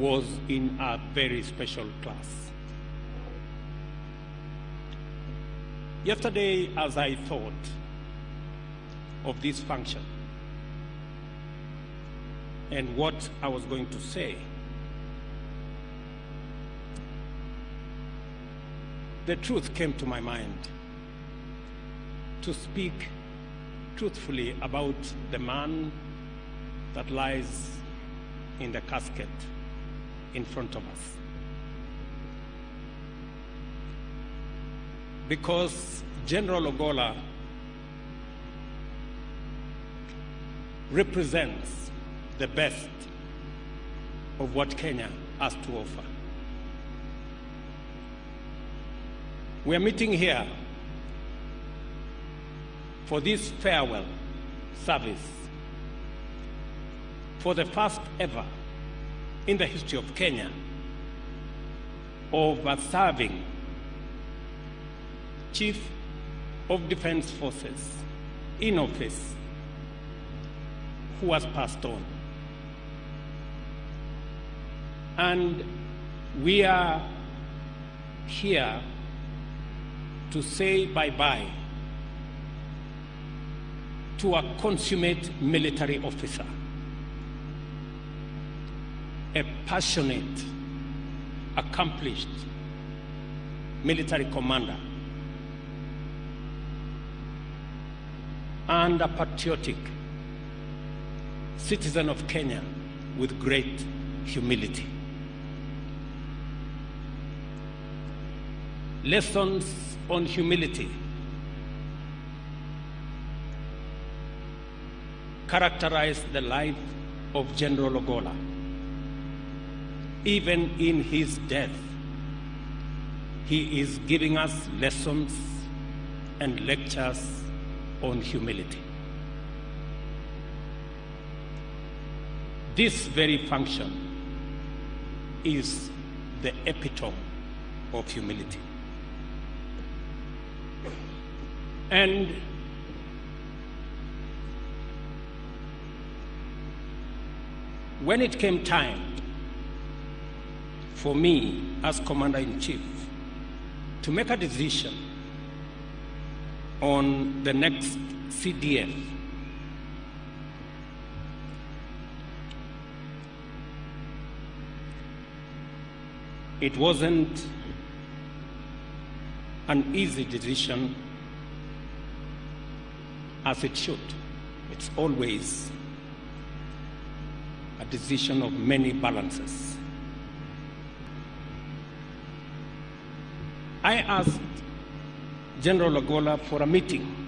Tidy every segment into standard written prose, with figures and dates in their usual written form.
was in a very special class. Yesterday, as I thought of this function and what I was going to say, the truth came to my mind to speak truthfully about the man that lies in the casket in front of us. Because General Ogolla represents the best of what Kenya has to offer. We are meeting here for this farewell service for the first ever in the history of Kenya of a serving Chief of Defense Forces in office who has passed on. And we are here to say bye-bye to a consummate military officer, a passionate, accomplished military commander, and a patriotic citizen of Kenya with great humility. Lessons on humility characterize the life of General Ogolla. Even in his death, he is giving us lessons and lectures on humility. This very function is the epitome of humility. And when it came time for me as Commander-in-Chief to make a decision on the next CDF, it wasn't an easy decision as it should. It's always a decision of many balances. I asked General Ogolla for a meeting,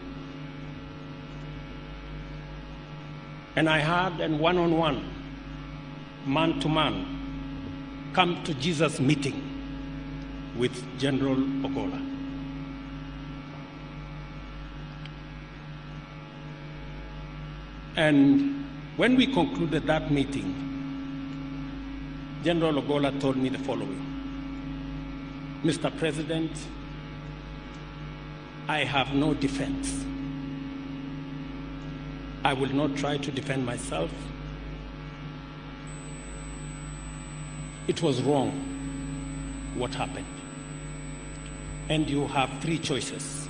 and I had a one-on-one, man-to-man, come to Jesus meeting with General Ogolla. And when we concluded that meeting, General Ogolla told me the following: Mr. President, I have no defense. I will not try to defend myself. It was wrong what happened. And you have three choices.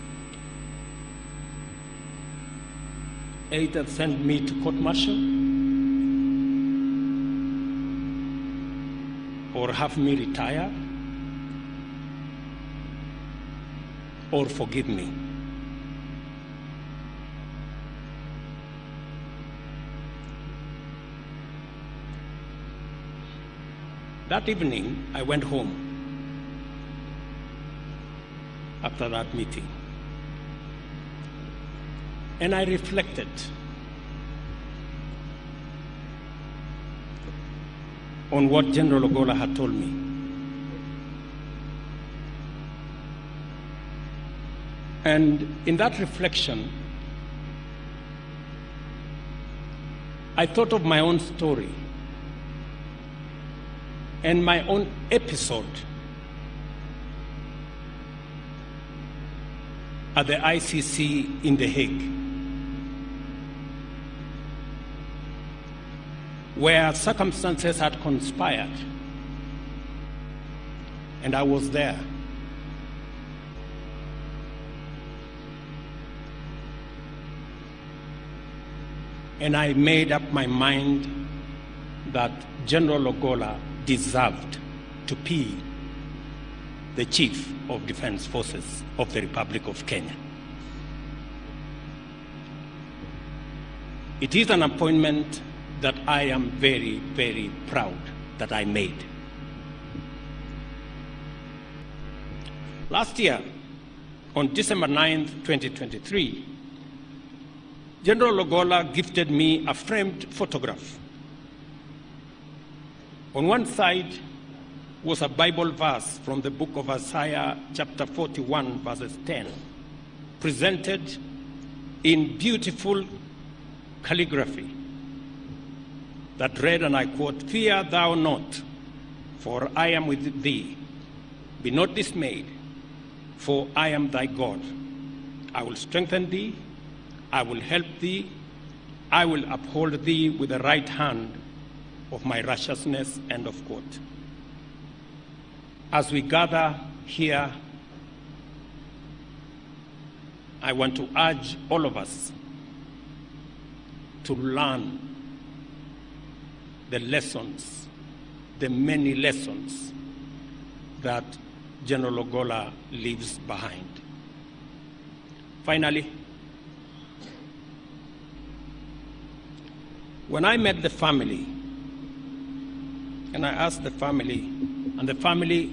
Either send me to court-martial, or have me retire, or forgive me. That evening, I went home after that meeting, and I reflected on what General Ogolla had told me. And in that reflection, I thought of my own story and my own episode at the ICC in The Hague, where circumstances had conspired and I was there. And I made up my mind that General Ogolla deserved to be the Chief of Defense Forces of the Republic of Kenya. It is an appointment that I am very, very proud that I made. Last year, on December 9th, 2023, General Ogolla gifted me a framed photograph. On one side was a Bible verse from the book of Isaiah, chapter 41, verses 10, presented in beautiful calligraphy that read, and I quote, "Fear thou not, for I am with thee. Be not dismayed, for I am thy God. I will strengthen thee, I will help thee, I will uphold thee with the right hand of my righteousness," end of quote. As we gather here, I want to urge all of us to learn the lessons, the many lessons that General Ogolla leaves behind. Finally, when I met the family, and I asked the family, and the family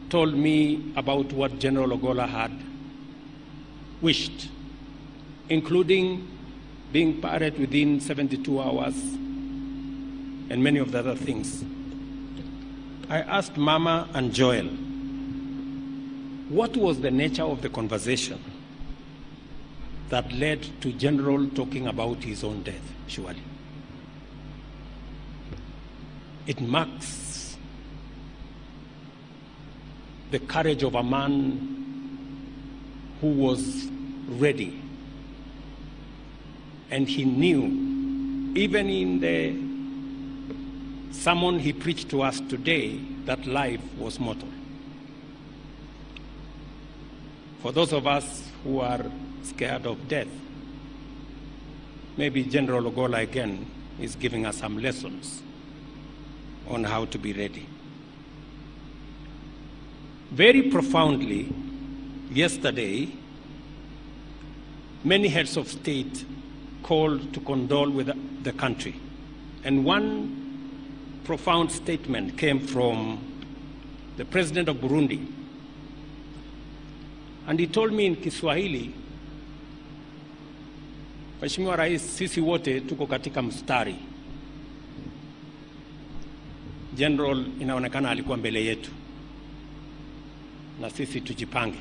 told me about what General Ogolla had wished, including being buried within 72 hours and many of the other things. I asked Mama and Joel, what was the nature of the conversation that led to General talking about his own death, surely? It marks the courage of a man who was ready. And he knew, even in the sermon he preached to us today, that life was mortal. For those of us who are scared of death, maybe General Ogolla again is giving us some lessons on how to be ready. Very profoundly, yesterday, many heads of state called to condole with the country. And one profound statement came from the president of Burundi. And he told me in Kiswahili, Mheshimiwa Rais, sisi wote tuko katika mstari. General inaonekana alikuwa mbele yetu, na sisi tujipange.